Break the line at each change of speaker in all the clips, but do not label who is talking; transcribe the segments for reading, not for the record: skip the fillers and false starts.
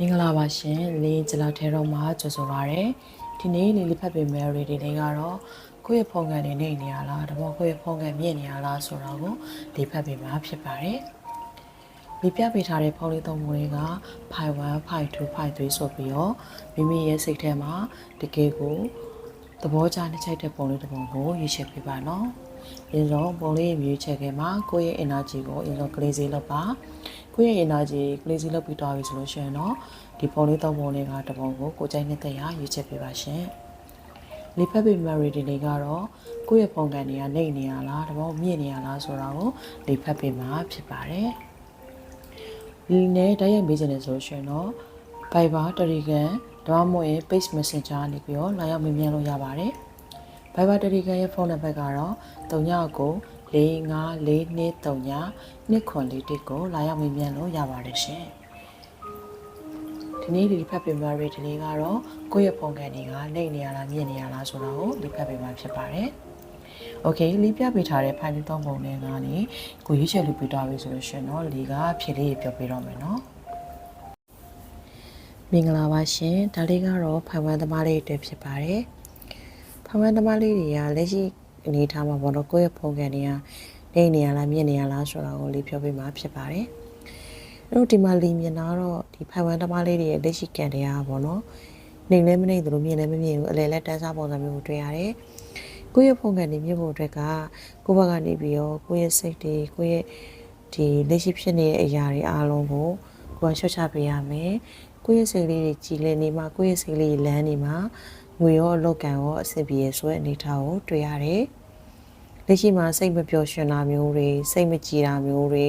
င်္ဂလာပါရှင်လင်းဂျလာထဲတော့မှာကြိုဆိုပါရစေဒီနေ့လီလီဖတ်ပေမယ်ရီဒီလေးကတော့ကိုယ့်ရဲ့ဖုန်းကန်နေရလားတဘောကိုယ့်ရဲ့ဖုန်းကန်မြင့်နေရလားဆိုတော့ကိုဒီဖတ်ပေမှာဖြစ်ပါတယ်ဒီပြပေးထားတဲ့ဖုန်းလေးသုံးမျိုးတွေက5 1 5 2 5 3ဆိုပြီးတော့မိမိရဲ့စိတ်ထဲမှာတကယ်ကိုသဘောကျနှိမ့်ချိုက်တဲ့ပုံလေးတစ်ပုံကိုရွေးချယ်ပေးပါနော်အရင်ဆုံးပုံလေးရွေးချယ်ခဲ့မှာကိုယ့်ရဲ့ energy ကိုအရင်ဆုံး crazy လုပ်ပါကိုယ့်ရဲ့ energy crazy လုပ်ပြီးတော့ပြီဆိုလို့ရှိရင်တော့ဒီပုံလေးသုံးပုံလေးကတစ်ပုံကိုကိုကြိုက်နေတဲ့ရာရွေးချယ်ပေးပါရှင်လေဖက်ပေ memory တွေကတော့ကိုယ့်ရဲ့ပုံကန်တွေကနှိမ့်နေရလားတဘောမြင့်နေရလားဆိုတာကိုလေဖက်ပေမှာဖြစ်ပါတယ်ဒီနဲ့တိုက်ရိုက်မေးချင်တယ်ဆိုရှင်တော့ Viber Telegram ဒါမှမဟုတ်ရင် Page Messenger နေပြီးတော့လာရောက်မေးမြန်းလို့ရပါတယ် Viber Telegram ရဲ့ဖုန်းနံပါတ်ကတော့3994232941ကိုလာရောက်မေးမြန်းလို့ရပါတယ်ရှင်ဒီနေ့ဒီဖက်ပေမှာရီဒီနေ့ကတော့ကိုယ့်ရဲ့ဖုန်းကန်တွေကနှိမ့်နေရလားမြင့်နေရလားဆိုတာကိုဒီဖက်ပေမှာဖြစ်ပါတယ်โอเคလီးပြပေးထားတဲ့ဖိုင်လေးသုံးပုံနဲ့ကနေကိုရွေးချယ်လို့ပြသွားပြီဆိုလို့ရှင်တော့လီကဖြည့်လေးပြောပြတော့မယ်နော်မင်္ဂလာပါရှင်ဒါလေးကတော့ဖိုင်ဝမ်သမားလေးတွေဖြစ်ပါတယ်ဖိုင်ဝမ်သမားလေးတွေကလက်ရှိအနေထားမှာပေါ့နော်ကိုယ့်ရဲ့ဖုန်းကန်တွေကနှိမ့်နေရလားမြင့်နေရလားဆိုတာကိုလီပြောပြမှာဖြစ်ပါတယ်တို့ဒီမှာလီမြင်တော့ဒီဖိုင်ဝမ်သမားလေးတွေရဲ့လက်ရှိကန်တရားပေါ့နော်နှိမ့်လည်းမနှိမ့်သလိုမြင့်လည်းမမြင့်ဘူးအလဲလဲတန်းစားပုံစံမျိုးကိုတွေ့ရတယ်ကိုယ့်ရဲ့ဖုန်းကနေမြင့်ဖို့အတွက်ကကိုယ့်ဘက်ကနေပြီးတော့ကိုယ့်ရဲ့စိတ်တွေကိုယ့်ရဲ့ဒီလက်ရှိဖြစ်နေတဲ့အရာတွေအားလုံးကိုကိုယ်ကရှော့ချပေးရမယ်ကိုယ့်ရဲ့စိတ်လေးတွေကြည်လည်နေမှာကိုယ့်ရဲ့စိတ်လေးလန်းနေမှာငွေရောအလောက်ကံရောအဆင်ပြေရဆိုတဲ့အနေထားကိုတွေ့ရတယ်လက်ရှိမှာစိတ်မပျော်ရွှင်တာမျိုးတွေစိတ်မကြည်တာမျိုးတွေ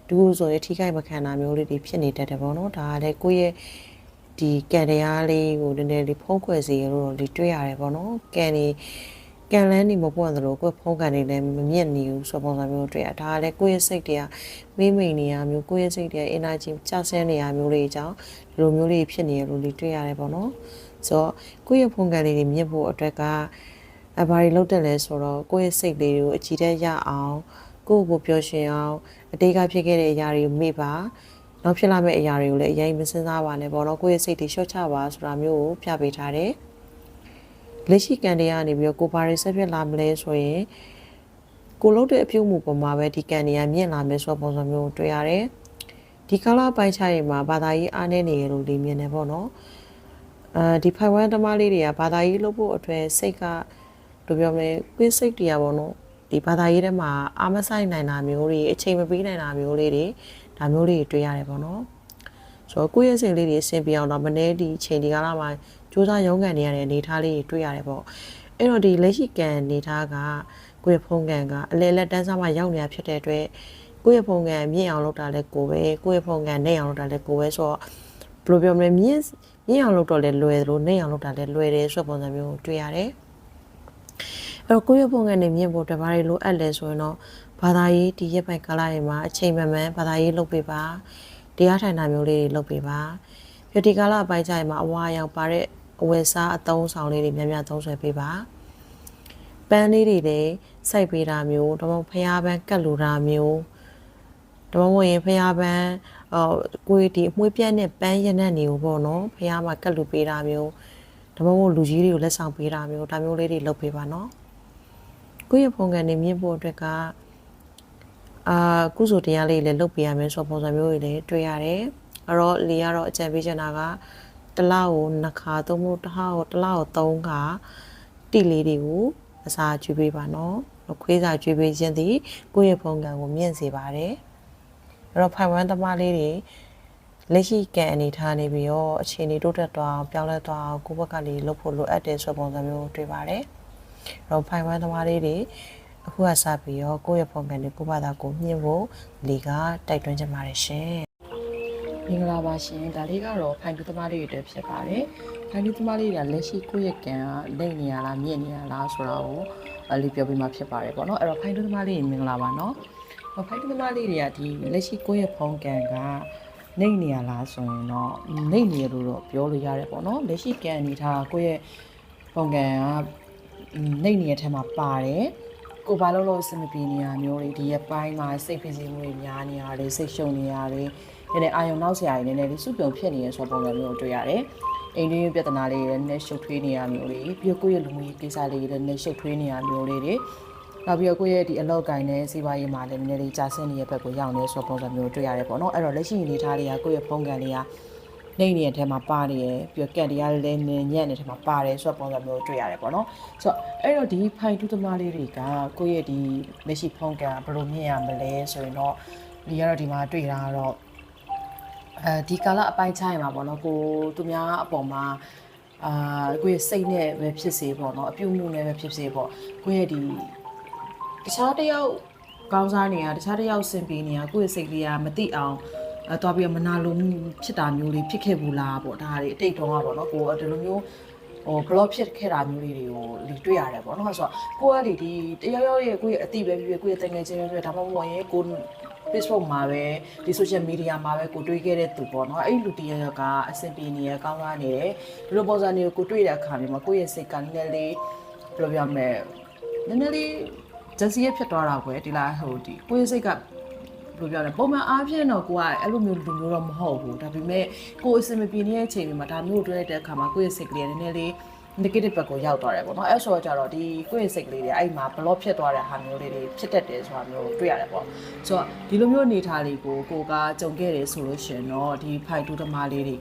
တူဆိုရင်ထိခိုက်မခံတာမျိုးတွေဖြစ်နေတတ်တယ်ပေါ့နော်ဒါကလည်းကိုယ့်ရဲ့ဒီကံတရားလေးကိုနည်းနည်းလေးဖုံးကွယ်စေလို့ဒီတွေ့ရတယ်ပေါ့နော်ကံလန်းနေမပွင့်သလိုကိုယ်ဖုံးကန်နေလည်းမမြင့်နေဘူးဆိုပုံစံမျိုးတွေ့ရဒါကလည်းကိုယ့်ရဲ့စိတ်တွေကမေးမိန်နေရမျိုးကိုယ့်ရဲ့စိတ်တွေ energy ကျဆင်းနေရမျိုးတွေအကြောင်းဒီလိုမျိုးလေးဖြစ်နေရလို့ဒီတွေ့ရတယ်ပေါ့နော်ဆိုတော့ကိုယ့်ရဲ့ဖုံးကန်လေးတွေမြင့်ဖို့အတွက်ကဘာတွေလုပ်တယ်လဲဆိုတော့ကိုယ့်ရဲ့စိတ်လေးတွေကိုအကြည့်တဲ့ရအောင်ကိုယ့်ကိုပျော်ရွှင်အောင်အတိတ်ကဖြစ်ခဲ့တဲ့အရာတွေကိုမေ့ပါနောက်ဖြစ်လာမယ့်အရာတွေကိုလည်းအရင်မစင်စားပါနဲ့ပေါ့နော်ကိုယ့်ရဲ့စိတ်တွေလျှော့ချပါဆိုတာမျိုးကိုပြပေးထားတယ်လက်ရှိကန်တွေကနေပြီးတော့ကိုဘာတွေဆက်ဖြစ်လာမလဲဆိုရင်ကိုလုပ်တဲ့အပြုတ်မှုပေါ်မှာပဲဒီကန်တွေကမြင့်လာမယ်ဆိုပုံစံမျိုးတွေ့ရတယ်ဒီကာလပိုင်းခြားရင်မှာဘာသာရေးအားနည်းနေရလို့လေးမြင်နေပေါ့နော်ဒီဖိုင်ဝမ်သမားလေးတွေကဘာသာရေးလုပ်ဖို့အတွက်စိတ်ကတို့ပြောမလဲကိုယ်စိတ်တရားပေါ့နော်ဒီဘာသာရေးထဲမှာအာမဆိုင်နိုင်တာမျိုးတွေအချိန်မပေးနိုင်တာမျိုးလေးတွေဒါမျိုးလေးတွေတွေ့ရတယ်ပေါ့နော်ဆိုတော့ကိုယ့်ရဲ့စိတ်လေးတွေအဆင်ပြေအောင်တော့မနေ့ဒီအချိန်ဒီကာလမှာစူးစမ်းရုန်းကန်နေရတဲ့အနေအထားလေးတွေတွေ့ရတယ်ပေါ့အဲ့တော့ဒီလက်ရှိကန်အနေအထားကကိုယ့်ရဲ့ဖုန်းကန်ကအလဲလက်တန်းစားမှရောက်နေတာဖြစ်တဲ့အတွက်ကိုယ့်ရဲ့ဖုန်းကန်မြင့်အောင်လုပ်တာလဲကိုပဲကိုယ့်ရဲ့ဖုန်းကန်နှိမ့်အောင်လုပ်တာလဲကိုပဲဆိုတော့ဘယ်လိုပြောမလဲမြင့်အောင်လုပ်တော့လဲလွယ်သလိုနှိမ့်အောင်လုပ်တာလဲလွယ်တယ်ဆိုတဲ့ပုံစံမျိုးတွေ့ရတယ်အဲ့တော့ကိုယ့်ရဲ့ဖုန်းကနေမြင့်ဖို့တဘာတွေလိုအပ်လဲဆိုရင်တော့ဘာသာရေးဒီရက်ပိုင်းကာလတွေမှာအချိန်မှန်မှန်ဘာသာရေးလုပ်ပေးပါတရားထိုင်တာမျိုးလေးတွေလုပ်ပေးပါပြဒီကာလအပိုင်းကျရင်မှာအဝါရောင်ပါတဲ့အဝယ်စားအသုံးဆောင်လေးတွေများများသုံးဆွဲပေးပါပန်းလေးတွေလည်းစိုက်ပေးတာမျိုးတော့ဖျားပန်းကတ်လူတာမျိုးတော့ဝင်ဖျားပန်းကိုယ်ဒီအမွှေးပြတ်နဲ့ပန်းရနက်နေကိုပေါ့နော်ဖျားမှာကတ်လူပေးတာမျိုးတော့လူကြီးတွေကိုလက်ဆောင်ပေးတာမျိုးဒါမျိုးလေးတွေလုပ်ပေးပါနော်ကိုယ့်ရဲ့ဖုန်းကန်နေမြင့်ဖို့အတွက်ကကုစုတရားလေးလည်းလုပ်ပေးရမယ်ဆိုပုံစံမျိုးတွေလည်းတွေ့ရတယ်အဲ့တော့လီကတော့အကြံပေးချင်တာကတစ်လောက်ကို2ခါသုံးဖို့တစ်လောက်ကို3ခါတိလေးတွေကိုအစာကျွေးပေးပါနော်ခွေးစာကျွေးပေးခြင်းသည်ကိုယ့်ရဲ့ဖုန်းကန်ကိုမြင့်စေပါတယ်အဲ့တော့ဖိုင်ဝမ်သမားလေးတွေလက်ရှိကန်အနေထားနေပြီးတော့အခြေအနေတိုးတက်သွားအောင်ပြောင်းလဲသွားအောင်ကိုယ့်ဘက်ကလေးလုပ်ဖို့လိုအပ်တယ်ဆိုပုံစံမျိုးတွေ့ပါတယ်အဲ့တော့ဖိုင်ဝမ်သမားလေးတွေအခုကစပြီးတော့ကိုယ့်ရဲ့ဖုန်းကန်တွေကိုဘာသာကိုမြင့်ဖို့လီကတိုက်တွန်းချင်ပါတယ်ရှင်မင်္ဂလာပါရှင်ဒါလေးကတော့ဖိုင်တူသမားလေးတွေအတွက်ဖြစ်ပါတယ်ဖိုင်တူသမားလေးတွေကလက်ရှိကိုယ့်ရဲ့ကန်ကလိမ့်နေရလားမြင့်နေရလားဆိုတာကိုလီပြောပြမှာဖြစ်ပါတယ်ပေါ့နော်အဲ့တော့ဖိုင်တူသမားလေးတွေမင်္ဂလာပါနော်ဖိုင်တူသမားလေးတွေကဒီလက်ရှိကိုယ့်ရဲ့ဖုန်းကန်ကနှိမ့်နေရလားဆိုရင်တော့နှိမ့်နေရလို့တော့ပြောလို့ရတယ်ပေါ့နော်လက်ရှိကန်အနေထားကိုယ့်ရဲ့ဖုန်းကန်ကနှိမ့်နေတဲ့ထဲမှာပါတယ်ကိုဘာလို့အဆင်မပြေနေရမျိုးတွေဒီရက်ပိုင်းမှာစိတ်ဖိစီးမှုတွေများနေရတယ်စိတ်ရှုံနေရတယ် နည်းအာယုံနောက်ဆရာကြီးနည်းနည်းလေးစုပြုံဖြစ်နေရဆိုပုံစံမျိုးတွေ့ရတယ်အိမ်တွင်းပြဿနာလေးတွေနည်းရှုပ်ထွေးနေရမျိုးလေးပြီးကိုယ့်ရဲ့လူမှုရေးကိစ္စလေးတွေနည်းရှုပ်ထွေးနေရမျိုးလေးတွေနောက်ပြီးတော့ကိုယ့်ရဲ့ဒီအလောက်ကိုင်းနဲ့စီးပွားရေးမှာလည်းနည်းနည်းလေးကြာဆင်းနေတဲ့ဘက်ကိုရောက်နေဆိုပုံစံမျိုးတွေ့ရတယ်ပေါ့နော်အဲ့တော့လက်ရှိအနေထားလေးကကိုယ့်ရဲ့ဖုန်းကန်လေးကနေနေတဲ့အထဲမှာပါနေရပြီးတော့ကန်တရားလည်းနင်းညံ့နေတဲ့ထဲမှာပါတယ်ဆိုတော့ပုံစံမျိုးတွေ့ရတယ်ပေါ့နော်ဆိုတော့အဲ့တော့ဒီဖိုင်တူးသမားလေးတွေကကိုယ့်ရဲ့ဒီလက်ရှိဖုန်းကန်ဘယ်လိုမြင်ရမလဲဆိုရင်တော့ဒီကတော့ဒီမှာတွေ့တာကတော့ဒီကာလအပိုင်းခြားရမှာပေါ့နော်ကိုသူများအပေါ်မှာကိုယ့်ရဲ့စိတ်နဲ့ပဲဖြစ်စေပေါ့နော်အပြုမှုနဲ့ပဲဖြစ်စေပေါ့ကိုယ့်ရဲ့ဒီတခြားတစ်ယောက်ကောင်းစားနေတာတခြားတစ်ယောက်စင်ပြေနေတာကိုယ့်ရဲ့စိတ်လေးကမသိအောင်သွားပြီးမနာလိုမှုဖြစ်တာမျိုးလေးဖြစ်ခဲ့ဘူးလားပေါ့ဒါတွေအတိတ်တုန်းကပေါ့နော်ကိုဒီလိုမျိုးblog ဖြစ်ခဲ့တာမျိုးလေးတွေကိုတွေ့ရတယ်ပေါ့နော်ဆိုတော့ကိုကဒီတယောက်ယောက်ရဲ့ကိုယ့်ရဲ့အတိပဲဖြစ်ဖြစ်ကိုယ့်ရဲ့တငယ်ချင်းပဲဖြစ်ဒါမှမဟုတ်ရင်ကိုFacebook မှာပဲဒီ social media မှာပဲကိုတွေ့ခဲ့တဲ့သူပေါ့နော်အဲ့လူတယောက်ကအဆင်ပြေနေရကောင်းကားနေတယ်ဒီလိုပုံစံမျိုးကိုတွေ့တဲ့အခါမျိုးမှာကိုယ့်ရဲ့စိတ်ကနည်းနည်းလေးဘယ်လိုပြောမလဲနည်းနည်းလေးဂျန်စီရဖြစ်သွားတာပဲဒီလားဟိုဒီကိုယ့်ရဲ့စိတ်ကဘယ်လိုပြောလဲပုံမှန်အားဖြင့်တော့ကိုကအဲ့လိုမျိုးလူမျိုးတော့မဟုတ်ဘူးဒါပေမဲ့ကိုယ်အဆင်မပြေနေတဲ့အချိန်မှာဒါမျိုးတွေ့တဲ့အခါမှာကိုယ့်ရဲ့စိတ်ကလေးနည်းနည်းလေး negative ဘက်ကိုရောက်သွားတယ်ပေါ့နော်အဲ့ဆိုတော့ကြတော့ဒီကိုယ့်ရဲ့စိတ်ကလေးတွေအဲ့မှာ block ဖြစ်သွားတဲ့ဟာမျိုးလေးတွေဖြစ်တတ်တယ်ဆိုတာမျိုးတွေ့ရတယ်ပေါ့ဆိုတော့ဒီလိုမျိုးအနေထားလေးကိုကကြုံခဲ့တယ်ဆိုလို့ရှင်တော့ဒီဖိုင်တူးသမားလေးတွေက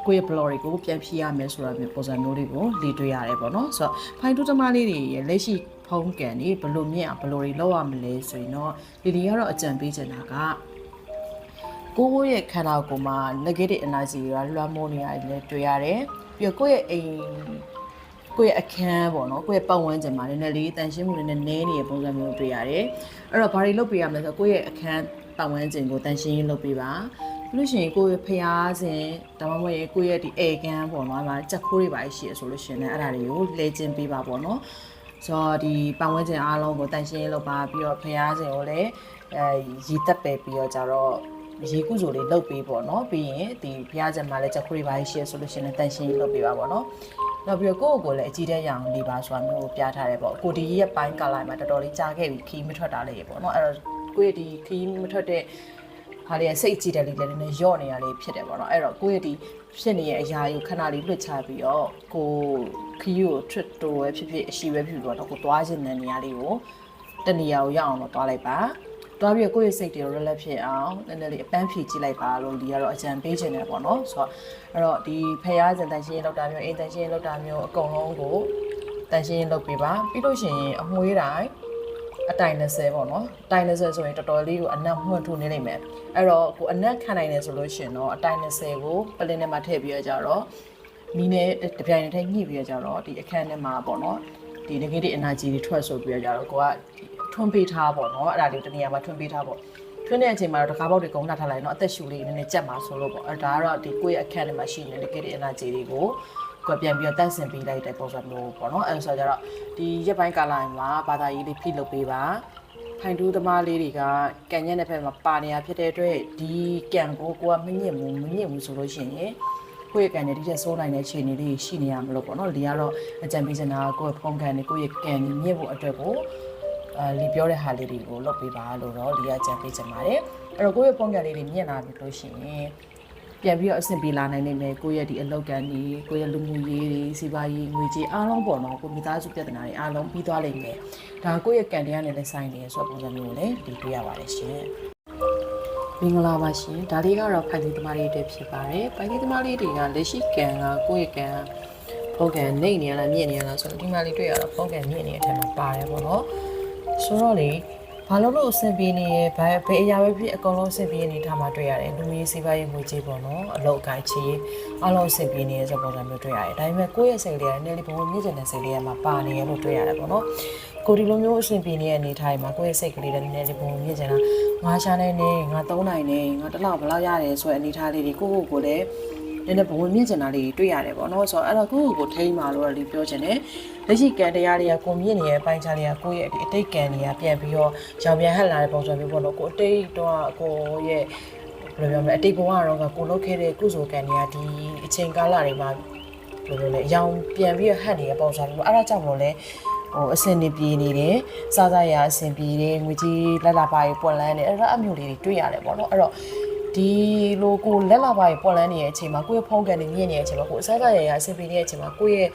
ကိုယ့်ရဲ့ blog တွေကိုပြန်ဖြည့်ရမယ်ဆိုတာမျိုးပုံစံမျိုးလေးကိုလေ့တွေ့ရတယ်ပေါ့နော်ဆိုတော့ဖိုင်တူးသမားလေးတွေရဲ့လက်ရှိဖုန်းကန်နေဘလို့မြင့်အောင်ဘလို့တွေလောက်ရမလဲဆိုရင်တော့ဒီကတော့အကြံပေးချင်တာကကိုယ့်ရဲ့ခန္ဓာကိုယ်မှာ negative energy တွေကလွှမ်းမိုးနေရတယ်လည်းတွေ့ရတယ်ပြီးတော့ကိုယ့်ရဲ့အိမ်ကိုယ့်ရဲ့အခန်းပေါ့နော်ကိုယ့်ရဲ့ပတ်ဝန်းကျင်မှာနည်းနည်းလေးတန်ရှင်းမှုနည်းနည်းနေတဲ့ပုံစံမျိုးတွေ့ရတယ်အဲ့တော့ဘာတွေလုပ်ပေးရမလဲဆိုတော့ကိုယ့်ရဲ့အခန်းပတ်ဝန်းကျင်ကိုတန်ရှင်းရေးလုပ်ပေးပါပြီးလို့ရှိရင်ကိုယ့်ရဲ့ဖျားစဉ်ဒါမှမဟုတ်ရင်ကိုယ့်ရဲ့ဒီအေကန်ပေါ့နော်အဲ့မှာကြက်ခိုးတွေပါရှိရဆိုလို့ရှိရင်လည်းအဲ့ဒါတွေကိုလဲကျင်းပေးပါပေါ့နော်ဆိုတော့ဒီပတ်ဝန်းကျင်အားလုံးကိုတန်ရှင်းရေးလုပ်ပါပြီးတော့ဖျားစဉ်ကိုလည်းရေတက်ပယ်ပြီးတော့ကြတော့ရေကုစုလေးလုပ်ပေးပေါ့နော်ပြီးရင်ဒီဘုရားကျမ်းမှာလည်းချက်ခွေးပါရှိရဆိုလို့ရှိရင်တန်ရှင်းလုပ်ပေးပါပေါ့နော်နောက်ပြီးတော့ကိုယ့်ကိုယ်လည်းအကြည့်တဲ့ရအောင်နေပါဆိုတာမျိုးကိုပြထားတယ်ပေါ့ကိုဒီရက်ပိုင်းကာလမှာတော်တော်လေးကြားခဲ့ပြီးခီးမထွက်တာလေးပေါ့နော်အဲ့တော့ကိုယ့်ရဲ့ဒီခီးမထွက်တဲ့ဟာလေးစိတ်ကြည့်တယ်လေးလည်းနည်းနည်းယော့နေရလေးဖြစ်တယ်ပေါ့နော်အဲ့တော့ကိုယ့်ရဲ့ဒီဖြစ်နေတဲ့အရာကိုခဏလေးလွတ်ချပြီးတော့ကိုခီးကိုထွက်တိုးပဲဖြစ်ဖြစ်အရှိပဲဖြစ်ဖြစ်ပေါ့နော်ကိုသွားခြင်းတဲ့နေရာလေးကိုတနေရာကိုရောက်အောင်တော့သွားလိုက်ပါသွားပြီးကိုယ့်ရဲ့စိတ်တွေကို relax ဖြစ်အောင်နည်းနည်းလေးအပန်းဖြေကြည့်လိုက်ပါလို့ဒီကတော့အကြံပေးခြင်းတယ်ပေါ့နော်ဆိုတော့အဲ့တော့ဒီဖျားစဉ်တန်ရှင်းလောက်တာမျိုးအိမ်တန်ရှင်းလောက်တာမျိုးအကုန်လုံးကိုတန်ရှင်းလုပ်ပေးပါပြီးလို့ရှိရင်အမွှေးတိုင်းအတိုင်20ပေါ့နော်အတိုင်20ဆိုရင်တော်တော်လေးကိုအနက်မှွန့်ထူနေလိမ့်မယ်အဲ့တော့ကိုအနက်ခံနိုင်တယ်ဆိုလို့ရှိရင်တော့အတိုင်20ကိုပလင်းထဲမှာထည့်ပြီးတော့ကြတော့မီးနဲ့တပြိုင်တည်းညှိပြီးတော့ကြတော့ဒီအခန်းထဲမှာပေါ့နော်ဒီ negative energy တွေထွက်ဆိုပြီးတော့ကြတော့ကိုကထွန်းပေးထားပေါ့နော်အဲ့ဒါလေးတနေရာမှာထွန်းပေးထားပေါ့ထွန်းတဲ့အချိန်မှာတော့တကားပေါက်တွေကုန်းလာထားလိုက်တော့အသက်ရှူလေးနည်းနည်းကြက်မှာဆိုလို့ပေါ့အဲ့ဒါကတော့ဒီကိုယ့်ရဲ့အခန်းထဲမှာရှိနေတဲ့ negative energy တွေကိုကိုပြန်ပြီးတော့တန့်စင်ပေးလိုက်တဲ့ပုံစံမျိုးပေါ့နော်အဲ့ဆိုကြတော့ဒီရက်ပိုင်းကာလမှာဘာသာရေးလေးဖိလုပ်ပေးပါဖိုင်တူးသမားလေးတွေကကန်ရက်တဲ့ဘက်မှာပါနေရဖြစ်တဲ့အတွက်ဒီကန်ကိုကမညစ်ဘူးဆိုလို့ရှိရင်ကိုယ့်ရဲ့ကန်နဲ့ဒီချက်စိုးနိုင်တဲ့ခြေအနေလေးရှိနေရမလို့ပေါ့နော်ဒီကတော့အကြံပေးချင်တာကိုယ့်ရဲ့ဖုန်းကန်နဲ့ကိုယ့်ရဲ့ကန်ညစ်ဖို့အတွက်ကိုလီပြောတဲ့ဟာလေးတွေကိုလုပ်ပေးပါလို့တော့ဒီကကြံပေးချင်ပါတယ်အဲ့တော့ကိုယ့်ရဲ့ပုံကန်လေးတွေမြင်လာပြီလို့ရှိရင်ပြန်ပြီးတော့အဆင်ပြေလာနိုင်နေမယ်ကိုယ့်ရဲ့ဒီအလောက်ကန်ကြီးကိုယ့်ရဲ့လူမှုရေးတွေစီးပွားရေးငွေကြေးအားလုံးပေါ့နော်ကိုမိသားစုပြဿနာတွေအားလုံးပြီးသွားလိမ့်မယ်ဒါကိုယ့်ရဲ့ကန်တရားနဲ့လည်းဆိုင်နေဆိုတဲ့ပုံစံမျိုးကိုလည်းဒီတွေ့ရပါတယ်ရှင်မင်္ဂလာပါရှင်ဒါလေးကတော့ဖိုင်တီသမားလေးတွေဖြစ်ပါတယ်ဖိုင်တီသမားလေးတွေကလက်ရှိကန်ကကိုယ့်ရဲ့ကန်ဖုန်းကန်နေနေရလားမြင့်နေရလားဆိုတော့ဒီမှာလေးတွေ့ရတော့ဖုန်းကန်မြင့်နေတဲ့အထက်မှာပါတယ်ပေါ့နော်ဆိုတော့လေဘာလို့အဆင်ပြေနေရဘယ်အရာပဲဖြစ်အကုန်လုံးအဆင်ပြေနေထားမှတွေ့ရတယ်လူမျိုးစီးပွားရေးငွေကြေးပေါ့နော်အလုပ်အကိုင်ချေအလုံးအဆင်ပြေနေရဆိုပုံစံမျိုးတွေ့ရတယ်ဒါပေမဲ့ကိုယ့်ရဲ့စိတ်လေးကနည်းနည်းလေးဘဝမြင့်ကျင်တဲ့စိတ်လေးကမှပါနေရလို့တွေ့ရတယ်ပေါ့နော်ကိုဒီလိုမျိုးအဆင်ပြေနေတဲ့အနေထားမှာကိုယ့်ရဲ့စိတ်ကလေးလည်းနည်းနည်းလေးဘဝမြင့်ကျင်တာငါရှာနေနေငါသုံးနိုင်နေငါတစ်လောက်ဘယ်လောက်ရတယ်ဆိုတဲ့အနေထားလေးတွေကိုယ့်ကိုယ်လည်းနည်းနည်းဘဝမြင့်ကျင်တာလေးတွေ့ရတယ်ပေါ့နော်ဆိုတော့အဲ့တော့ကိုယ့်ကိုယ်ထိန်းပါလို့လည်းပြောချင်တယ်လက်ရှိကန်တရားတွေကကိုမြင့်နေတဲ့ပိုင်းခြားတွေကကိုယ့်ရဲ့ဒီအတိတ်ကန်တွေကပြန်ပြီးတော့ရောင်ပြန်ဟက်လာတဲ့ပုံစံမျိုးပေါ့နော်ကိုအတိတ်တော့ကိုရဲ့ဘယ်လိုပြောမလဲအတိတ်ဘဝတော့ကကိုလုပ်ခဲ့တဲ့ကုစုကန်တွေကဒီအချိန်ကာလတွေမှာဘယ်လိုလဲရောင်ပြန်ပြီးတော့ဟက်နေတဲ့ပုံစံမျိုးအဲ့ဒါကြောင့်မလို့လဲအဆင်ပြေနေတယ်စားရအဆင်ပြေတယ်ငွေကြီးလက်လာပါပွက်လန်းတယ်အဲ့ဒါအမျိုးလေးတွေတွေ့ရတယ်ပေါ့နော်အဲ့တော့
ဒီလိုကိုလက်လာပါပေါ်လန်းနေတဲ့အချိန်မှာကိုယ့်ရဲ့ဖုန်းကန်နေမြင့်နေတဲ့အချိန်မှာကိုအစားစားရရအဆင်ပြေနေတဲ့အချိန်မှာကိုယ့်ရဲ့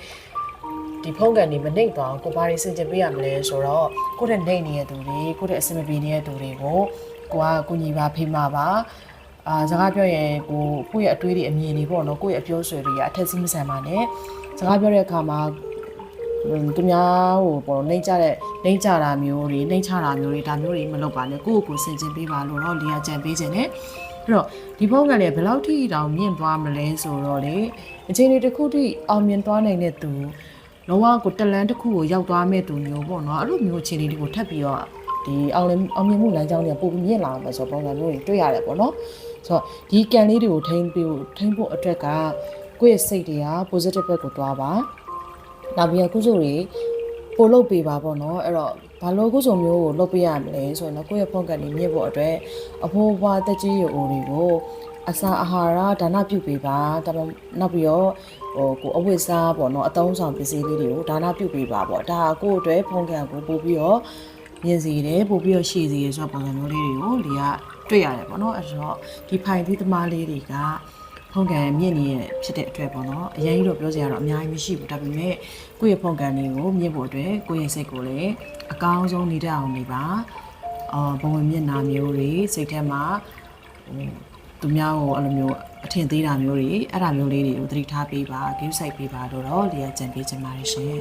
ဒီဖုန်းကန်နေမနှိမ့်သွားအောင်ကိုဘာတွေစင်ကြင်ပေးရမလဲဆိုတော့ကိုယ့်ရဲ့နှိမ့်နေတဲ့သူတွေကိုယ့်ရဲ့အဆင်မပြေနေတဲ့သူတွေကိုကိုညီပါဖေးမပါစကားပြောရင်ကိုယ့်ရဲ့အတွေးတွေအမြင်တွေပေါ့နော်ကိုယ့်ရဲ့အပြောဆွေတွေကအထက်စီးမဆန်ပါနဲ့စကားပြောတဲ့အခါမှာသူများဟိုပေါ့နှိမ့်ကြတာမျိုးတွေနှိမ့်ချတာမျိုးတွေဒါမျိုးတွေမလုပ်ပါနဲ့ကိုယ့်ကိုယ်စင်ကြင်ပေးပါလို့တော့လေးရကြံပေးခြင်းနဲ့အဲ့တော့ဒီဖုန်းကလည်းဘယ်လောက်ထိတောင်မြင့်သွားမလဲဆိုတော့လေအချိန်လေးတစ်ခုထိအောင်မြင်သွားနိုင်တဲ့သူလုံးဝကိုတလန်းတစ်ခုကိုရောက်သွားမဲ့သူမျိုးပေါ့နော်အဲ့လိုမျိုးအခြေအနေတွေကိုထပ်ပြီးတော့ဒီအောင်မြင်မှုလမ်းကြောင်းတွေကပိုပြီးမြင့်လာမှာဆိုတော့ပုံစံမျိုးတွေတွေ့ရတယ်ပေါ့နော်ဆိုတော့ဒီကံလေးတွေကိုထိန်းဖို့အတွက်ကကိုယ့်ရဲ့စိတ်တွေက positive ဘက်ကိုသွားပါနောက်ပြီးကုစုတွေပို့လုပ်ပေးပါပေါ့နော်အဲ့တော့ဘာလို့ကုစုမျိုးကိုလုပ်ပေးရမလဲဆိုရင်တော့ကိုယ့်ရဲ့ဖုန်းကန်နေမြင့်ဖို့အတွက်အဖိုးဘွားတက်ကြီးရိုးတွေကိုအစာအာဟာရဒါနပြုပေးပါဒါမှနောက်ပြီးတော့ကိုအဝတ်စားပေါ့နော်အသုံးဆောင်ပစ္စည်းလေးတွေကိုဒါနပြုပေးပါပေါ့ဒါကိုယ့်အတွက်ဖုန်းကန်ကိုပို့ပြီးတော့မြင်စီတယ်ပို့ပြီးတော့ရှည်စီရဆိုတော့ပုံစံမျိုးလေးတွေကိုလေကတွေ့ရတယ်ပေါ့နော်အဲ့တော့ဒီဖိုင်သီးသမားလေးတွေကဖုန်ကန်မြင့်နေရဖြစ်တဲ့အတွက်ပေါ့နော်အရင်ကြီးတော့ပြောစရာတော့အများကြီးမရှိဘူးဒါပေမဲ့ကိုယ့်ရဲ့ဖုန်ကန်လေးကိုမြင့်ဖို့အတွက်ကိုယ့်ရဲ့စိတ်ကိုလည်းအကောင်းဆုံးနေတတ်အောင်နေပါဘဝင်မျက်နှာမျိုးတွေစိတ်ထဲမှာသူများကိုအဲ့လိုမျိုးအထင်သေးတာမျိုးတွေအဲ့ဒါမျိုးလေးတွေကိုသတိထားပေးပါဂရုစိုက်ပေးပါလို့တော့လေ့ကြံပေးချင်ပါတယ်ရှင်